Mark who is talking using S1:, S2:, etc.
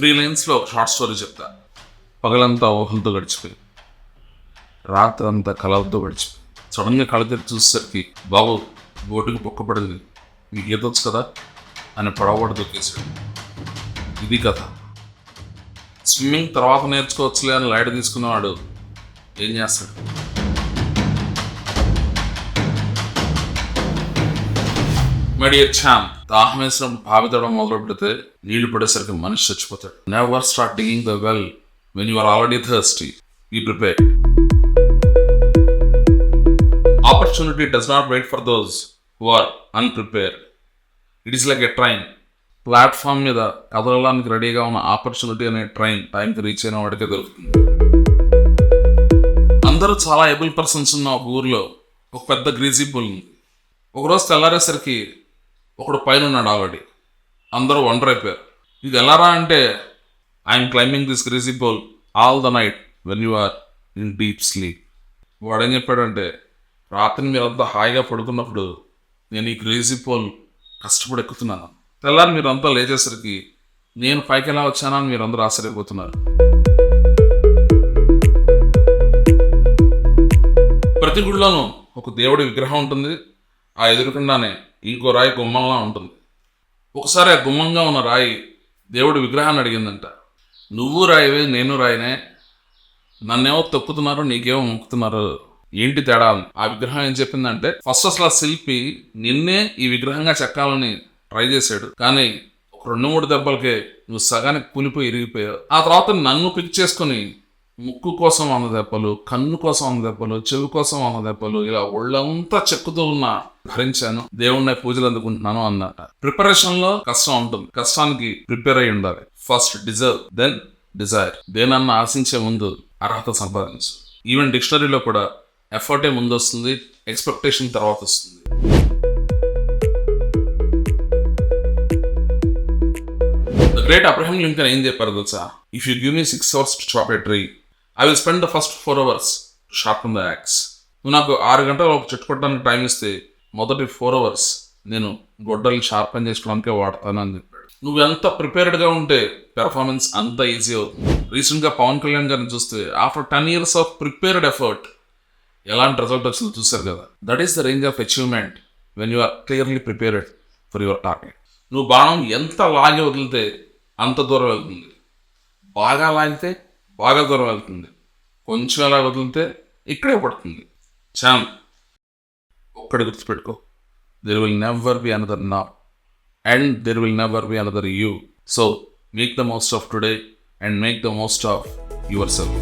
S1: 3 లైన్స్లో short story చెప్తా. పగలంతా ఊహలతో గడిచిపోయి, రాత్రి అంతా కళలతో గడిచిపోయి, సడన్గా కళ తెరిచి చూసేసరికి బాబు బోటుకి పొక్కపడింది, మీకు ఈతొచ్చు కదా అని పొడవబడి దొక్కేసాడు. ఇది కథ. స్విమ్మింగ్ తర్వాత నేర్చుకోవచ్చులే అని లైట్ తీసుకున్నవాడు ఏం చేస్తాడు? మై డియర్ ఛామ్, దాహం వేసిన బావి తడడం మొదలు పెడితే నీళ్లు పడేసరికి మనిషి చచ్చిపోతాడు. Never start digging the well when you are already thirsty. Be prepared. Opportunity does not wait for those who are unprepared. It is like a train. Platform మీద కదలడానికి రెడీగా ఉన్న ఆపర్చునిటీ అనే ట్రైన్ టైంకి రీచ్ అయిన వాడికే దొరుకుతుంది. అందరూ చాలా ఏబుల్ పర్సన్స్ ఉన్న ఒక ఊర్లో ఒక పెద్ద గ్రీజీ పూల్ ఉంది. ఒకరోజు తెల్లారేసరికి ఒకడు పైన ఉన్నాడు ఆల్రెడీ. అందరూ వండర్ అయిపోయారు. ఇది ఎలారా అంటే, I'm climbing this greasy pole all the night when you are in deep sleep. వాడేం చెప్పాడంటే, రాత్రి మీరంతా హాయిగా పడుకున్నప్పుడు నేను ఈ గ్రీజీ పూల్ కష్టపడి ఎక్కుతున్నాను. తెల్లారి మీరంతా లేచేసరికి నేను పైకి ఎలా వచ్చానని మీరందరూ ఆశ్చర్యపోతున్నారు. ప్రతి గుడిలోనూ ఒక దేవుడి విగ్రహం ఉంటుంది. ఆ ఎదురుకుండానే ఇంకో రాయి గుమ్మంలా ఉంటుంది. ఒకసారి ఆ గుమ్మంగా ఉన్న రాయి దేవుడి విగ్రహాన్ని అడిగిందంట, నువ్వు రాయివే నేను రాయినే, నన్నేమో తొక్కుతున్నారు నీకేమో మొక్కుతున్నారు, ఏంటి తేడా? ఆ విగ్రహం ఏం చెప్పిందంటే, ఫస్ట్ అసలు ఆ శిల్పి నిన్నే ఈ విగ్రహంగా చెక్కాలని ట్రై చేశాడు, కానీ ఒక 2-3 దెబ్బలకే నువ్వు సగానికి కూలిపోయి ఇరిగిపోయావు. ఆ తర్వాత నన్ను పిక్ చేసుకుని ముక్కు కోసం 100 దెబ్బలు, కన్ను కోసం 100 దెబ్బలు, చెవి కోసం 100 దెబ్బలు, ఇలా ఒళ్ళంతా చెక్కుతూ ఉన్నా భరించాను, దేవుణ్ణి పూజలు అందుకుంటున్నాను అన్నట. ప్రిపరేషన్ లో కష్టం ఉంటుంది. కష్టానికి ప్రిపేర్ అయి ఉండాలి. First deserve, then desire. దేనన్నా ఆశించే ముందు అర్హత సంపాదించు. ఈవెన్ డిక్షనరీలో కూడా ఎఫర్టే ముందు వస్తుంది, ఎక్స్పెక్టేషన్ తర్వాత వస్తుంది. ద గ్రేట్ అబ్రహం లింకన్ ఏం చెప్పారు తెలుసా? If you give me 6 hours to chop a tree, I will spend the first 4 hours to sharpen the axe. నువ్వు నాకు 6 గంటలు ఒక చెట్టు కొట్టడానికి టైం ఇస్తే మొదటి 4 hours నేను గొడ్డలు షార్పన్ చేసుకోవడానికే వాడతాను అని చెప్పాడు. నువ్వు ఎంత ప్రిపేర్డ్గా ఉంటే పెర్ఫార్మెన్స్ అంత ఈజీ అవుతుంది. రీసెంట్గా పవన్ కళ్యాణ్ గారిని చూస్తే after 10 years of prepared effort ఎలాంటి రిజల్ట్ వచ్చిందో చూసారు కదా. That is the range of achievement when you are clearly prepared for your target. నువ్వు బాణం ఎంత లాగి వదిలితే అంత దూరం వెళ్తుంది. బాగా లాగితే బాగా దూరం వెళ్తుంది. కొంచెం ఎలా వదిలితే ఇక్కడే పడుతుంది. చామ్, ఒక్కడి గుర్తుపెట్టుకో, there will never be another now and there will never be another you. So make the most of today and make the most of your self.